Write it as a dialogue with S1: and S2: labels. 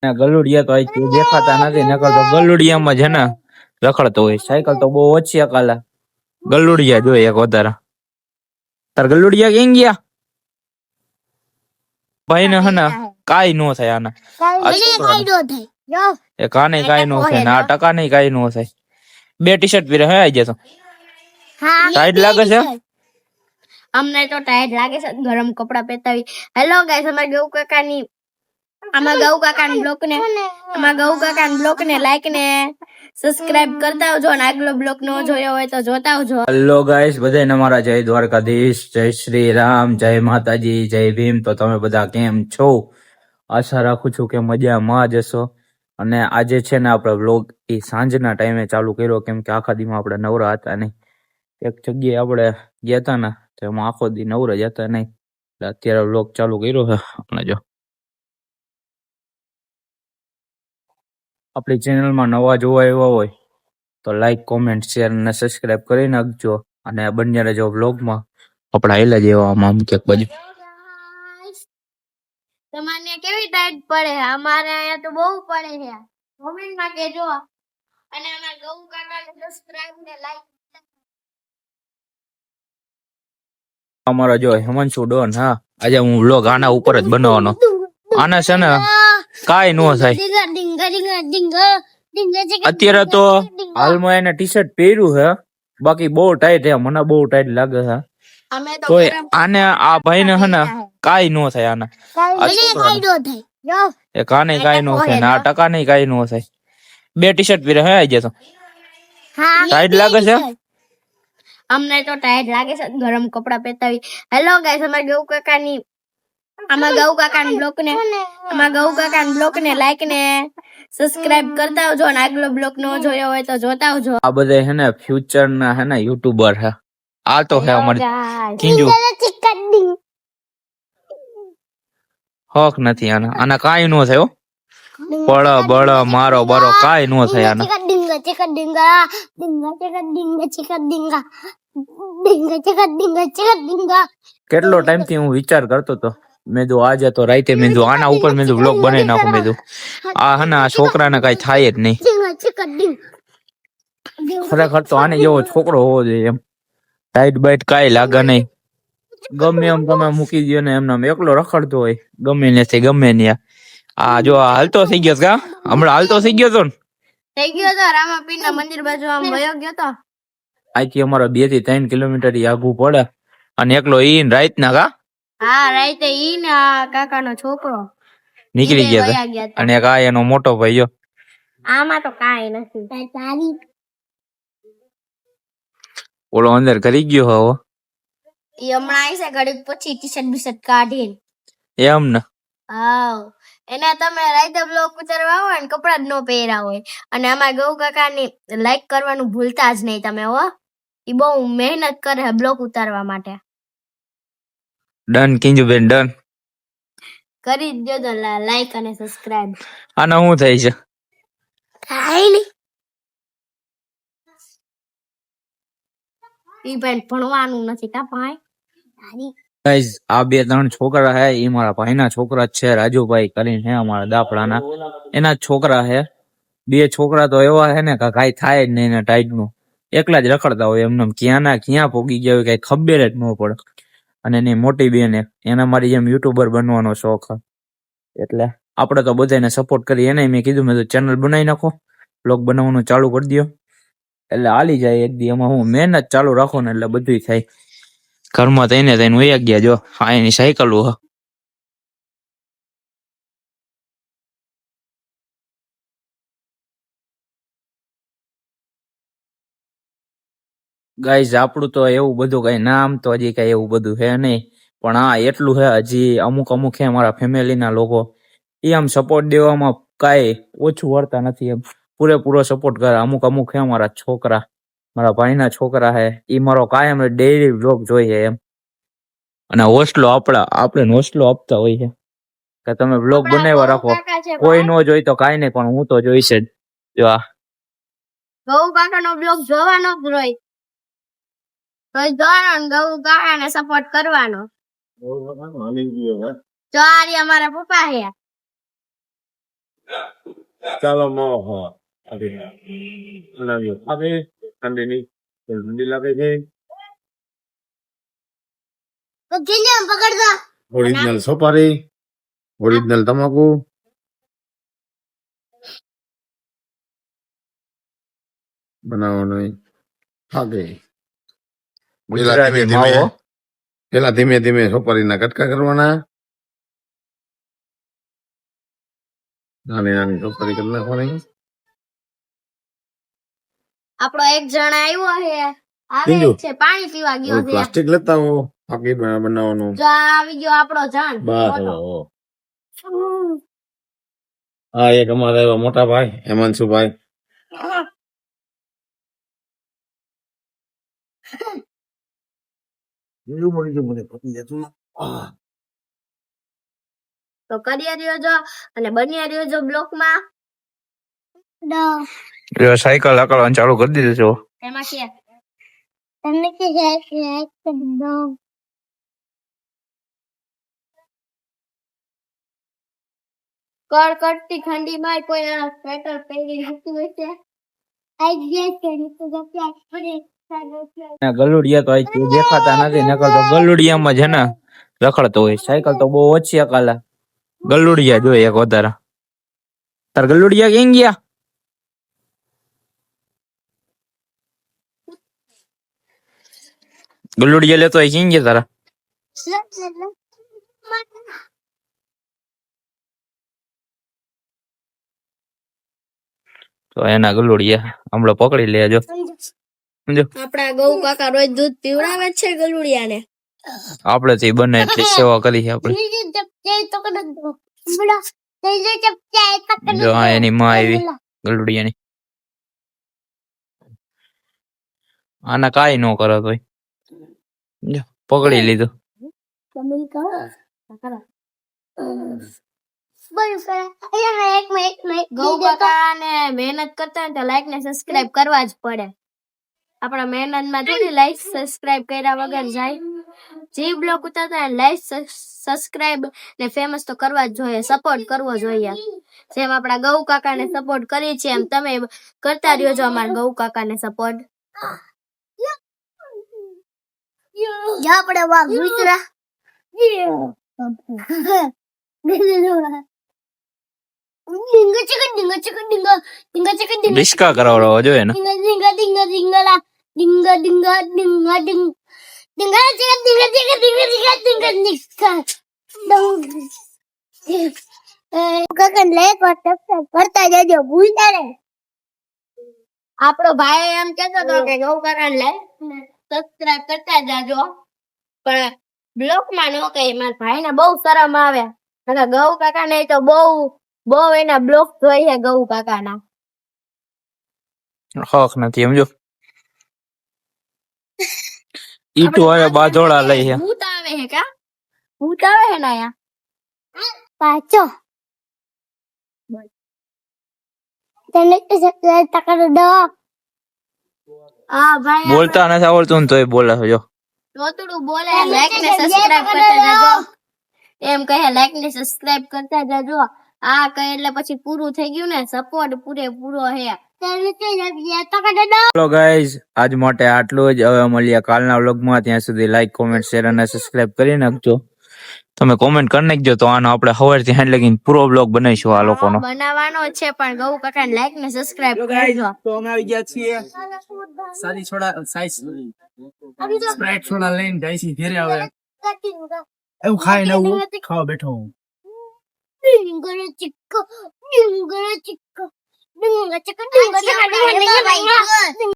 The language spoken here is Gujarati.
S1: ગલુડિયા તો આઈ દેખાતા નથી, નકર તો ગલુડિયામાં છે ને રખડતો હોય. સાયકલ તો બહુ ઓછી અકાલા, ગલુડિયા જોઈએ એક વધારે. તાર ગલુડિયા ક્યાં ગયા? ભાઈ ને હે ને કાઈ નો થાય આના, એ કાને કાઈ નો થાય ને આ ટકા ને કાઈ નો થાય. બે ટી શર્ટ પહેરે હે આજે તો ટાઈટ લાગે છે.
S2: અમને તો ટાઈટ લાગે છે, ગરમ કપડા પહેરતાવી. હેલો ગાઈસ, અમારા ગૌ કાકાની બ્લોગ ને લાઈક ને સબસ્ક્રાઇબ કરતા આવજો, અને આગલો બ્લોગ નો જોયો હોય તો જોતા આવજો.
S1: હેલો ગાઈસ, બધાને અમારા જય દ્વારકાધીશ, જય શ્રી રામ, જય માતાજી, જય ભીમ. તો તમે બધા કેમ છો? આશા રાખું છું કે મજામાં જ હશો. અને આજે છે ને આપણે વ્લોગ એ સાંજના ટાઈમે ચાલુ કર્યો, કેમ કે આખા દીમાં આપણે નવરા હતા નહીં. એક જગ્યાએ આપણે ગયા હતા ને તો એમાં આખો દી નવરા જ હતા નહીં, એટલે અત્યારે વ્લોગ ચાલુ કર્યો છે. અને જો આપણી ચેનલમાં નવા જોવા આવ્યા હોય તો લાઈક, કોમેન્ટ, શેર અને સબસ્ક્રાઇબ કરી નાખજો. અને બંને રહેજો વ્લોગમાં. આપણે આયલા જેવા આમ ક્યાંક બાજુ.
S2: તમને કેવી ટાઈટ પડે? અમારે અહીંયા તો બહુ પડે છે, કોમેન્ટમાં કહેજો. અને અમારા ગૌ કાકાને સબસ્ક્રાઇબ ને લાઈક.
S1: અમારો જો હેમાંશુ ડોન. હા, આજે હું વ્લોગ આના ઉપર જ બનાવવાનો. આના છે ને કાઈ નો થાય. અત્યારે તો હાલમાં એને ટી શર્ટ પહેર્યું છે, બાકી બહુ ટાઈટ છે, મને બહુ ટાઈટ લાગે છે. તો આને આ ભાઈ ને હે ને કાઈ નો થાય આના, એ કાને કાઈ નો થાય ને આ ટકા ને કાઈ નો થાય. બે ટી શર્ટ પહેરે હે આજે તો ટાઈટ લાગે છે.
S2: અમને તો ટાઈટ લાગે છે, ગરમ કપડા પહેરતાવી. હેલો ગાઈસ, અમારા ગૌ કાકાની બ્લોગ ને લાઈક ને સબસ્ક્રાઇબ કરતા આવજો, અને આગલો બ્લોગ નો જોયો હોય તો જોતા આવજો.
S1: આ બધા હે ને ફ્યુચર ના હે ને યુટ્યુબર હે. આ તો હે અમારી કિંજુ. હક નથી આના, આના કાઈ નો થાય હો. બળ બળ મારો બરો કાઈ નો થાય આના. કેટલો ટાઈમ થી હું વિચાર કરતો હતો, મેં જો આજે તો રાતે મેં જો આના ઉપર મેં વ્લોગ બનાવી નાખું. મેં જો આ હે ને આ છોકરાને કઈ થાય જ નહીં. ખરેખર તો આને જેવો છોકરો હોવો જોઈએ એમ. ટાઈટ બાઈટ કાઈ લાગે નહીં, ગમે એમ તમે મૂકી દો ને એમને એકલો રખડતો હોય ગમે ને ગમે ને. આ જો હાલતો થઈ ગયો કા, હમણાં હાલતો થઈ ગયો તો ને,
S2: થઈ ગયો તો રામાપીર ના મંદિર બાજુ આમ વયો ગયો તો.
S1: અહીંથી અમારો 2 થી 3 કિલોમીટર આગું પડે, અને એકલો ઈ રાત ના કા.
S2: હા, રાતે ઈ ને આ કાકાનો છોકરો
S1: નીકળી ગયા હતા, અને એક આ એનો મોટો ભાઈ.
S2: આમાં તો કાઈ નથી.
S1: ઓલો અંદર કરી ગયો હવે.
S2: ઈ હમણાં આવી છે ઘડીક પછી ટી શર્ટ બીશર્ટ કાઢીને.
S1: એમ ને?
S2: હા, એને તમે રાતે બ્લોગ ઉતારવા આવો ને કપડા જ ન પહેર્યા હોય. અને અમારા ગૌ કાકાની લાઈક કરવાનું ભૂલતા જ નહીં તમે હો. ઈ બહુ મહેનત કરે છે બ્લોગ ઉતારવા માટે.
S1: ડન કિંજુબેન, ડન
S2: કરી જ દો લાઈક અને સબસ્ક્રાઇબ.
S1: આના શું થાય છે?
S2: કાઈ નહીં, ઈ ભાઈ ભણવાનું નથી કા ભાઈ.
S1: ગાઈસ, આ 2-3 છોકરા હે, ઈ મારા ભાઈના છોકરા જ છે. રાજુભાઈ કરીને હે અમારા દાફડાના, એના જ છોકરા હે. 2 છોકરા તો એવા હે ને કે કાઈ થાય જ નહીં ને ટાઈટ નું. એકલા જ રખડતા હોય એમને, ક્યાં ના ક્યાં પોગી ગયા હોય કઈ ખબર જ ન પડે. અને એની મોટી બેન એને મારી જેમ યુટ્યુબર બનવાનો શોખ, એટલે આપણે તો બધાને સપોર્ટ કરી. એને મેં કીધું મેં તો ચેનલ બનાવી નાખો, બ્લોગ બનાવવાનું ચાલુ કરી દો, એટલે હાલી જાય એક દી. એમાં હું મહેનત ચાલુ રાખો ને એટલે બધું થાય. ઘરમાં થઈને વયા ગયા. જો આ એની સાયકલ હ. ગાઈઝ, આપણું તો એવું બધું કઈ નામ તો હજી કઈ એવું બધું હે નહીં, પણ હા એટલું હે હજી અમુક હે મારા ફેમિલીના લોકો, એ આમ સપોર્ટ દેવામાં કાંઈ ઓછું વળતા નથી, એમ પૂરેપૂરો સપોર્ટ કરે. અમુક હે મારા છોકરા, મારા ભાઈના છોકરા હે, એ મારો કાયમ ડેઈલી વ્લોગ જોઈએ એમ. અને હોસ્ટલો આપણે હોસ્ટલો આપતા હોય છે કે તમે વ્લોગ બનાવ્યા રાખો. કોઈ નો જોઈ તો કાંઈ નહીં, પણ હું તો જોઈશ જ. જો આ
S2: ગૌ કાકાનો બ્લોગ જોવાનો જ રોય. રોજ જોવાનો ને ગૌ કાકાને સપોર્ટ કરવાનો. જો આ અમારા પપ્પા હે.
S3: ચાલો મોહો લાવ્યો આવે અંડેની જલ્દી લાગે છે
S2: પકડતા
S3: ઓરિજિનલ સોપારી ઓરિજિનલ તમાકુ બનાવવાનું આગે
S1: ગુજરાતી માવો
S3: પેલા ધીમે ધીમે સોપારીના કટકા કરવાના નાની નાની સોપારી કરી નાખવાની
S2: આપણો એક જણ આવ્યો છે આવે
S3: બીજું?
S2: છે પાણી પીવા ગયો છે
S3: પ્લાસ્ટિક લેતા હો પાકીટ બનાવવાનું
S2: જો આ આવી ગયો આપણો જણ
S3: બસ
S2: મોટો.
S3: હા એક અમારા એવા મોટા ભાઈ હેમાંશુભાઈ
S2: તો કરી રહ્યો છો અને બની રહ્યો છો બ્લોકમાં
S1: સાયકલ હકલવાનું ચાલુ કરી દીધું છે
S2: એમાં છે તમને કે કડકડતી ઠંડીમાં કોઈ સ્વેટર પહેરી શકતું હોય છે
S1: ગલુડિયા તો આજ દેખાતા નથી નકર તો ગલુડિયામાં છે ને રખડતો હોય સાયકલ તો બહુ ઓછી અકાલા ગલુડિયા જોઈએ એક વધારે તાર ગલુડિયા ક્યાં ગયા ગલુડિયા લેતો હોય ક્યાં ગયા તારા તો એના ગલુડિયા હમણાં પકડી લેજો સમજો
S2: આપડા ગૌ કાકા રોજ દૂધ પીવડાવે જ છે ગલુડિયાને
S1: આપડે તો ઈ બને એટલી સેવા કરી છે આપણે જો આ એની માં આવી ગલુડિયાની આના કાઈ નો કરો તોય જો પકડી લીધું
S2: ગૌ કાકા ને મહેનત કરતા હોય તો લાઈક ને સબસ્ક્રાઇબ કરવા જ પડે આપણા મહેનત માં થોડી લાઈક સબસ્ક્રાઇબ કર્યા વગર જાય જે બ્લોગ ઉતારતા લાઈક સબસ્ક્રાઇબ ને ફેમસ તો કરવા જ જોઈએ સપોર્ટ કરવો જોઈએ જેમ આપણા ગૌ કાકા ને સપોર્ટ કરીએ છીએ એમ તમે કરતા રહ્યો છો અમારા ગૌ કાકા ને સપોર્ટ આપણે વાઘ વિતરા
S1: ડિસ્કા કરાવડાવવા જોઈએ ને
S2: આપણો ભાઈ એમ કેતો હતો કે ગૌ કાકા ને સબસ્ક્રાઇબ કરતા જાજો પણ બ્લોક માં નો કઈ મારા ભાઈ ને બહુ શરમ આવે ગૌ કાકા ને તો બહુ એના બ્લોક જોઈએ ગૌ કાકા ના
S1: હક નથી સમજો ઈટુ હવે બાજોડા લઈ છે
S2: ભૂત આવે હે કા ભૂત આવે હે ના યા પાછો તને કે તકર દો આ ભાઈ
S1: બોલતા નથી આવડતું ને તોય બોલે છે જો
S2: તોતડું બોલે લાઈક ને સબસ્ક્રાઇબ કરતા જાજો એમ કહે લાઈક ને સબસ્ક્રાઇબ કરતા જાજો આ કહે એટલે પછી પૂરું થઈ ગયું ને સપોર્ટ પૂરો હે
S1: ચલો ગાઈઝ આજ માટે આટલું જ હવે મળીએ કાલના વ્લોગમાં ત્યાં સુધી લાઈક કોમેન્ટ શેર અને સબસ્ક્રાઇબ કરી નાખજો તમે કોમેન્ટ કરી નાખજો તો આનો આપણે સવારથી હાંજ લગીને પૂરો વ્લોગ બનાવીશું આ લોકોનો
S2: બનાવવાનો છે પણ ગૌ કાકા ને લાઈક ને સબસ્ક્રાઇબ કરજો
S4: તો અમે આવી ગયા છીએ સાદી સોડા સાઈઝ સ્પ્રાઇટ સોડા લઈને જાય છે ઘેરે હવે એવું ખાઈ નવું ખાવા બેઠો હું
S2: ડિંગર ચિક્કો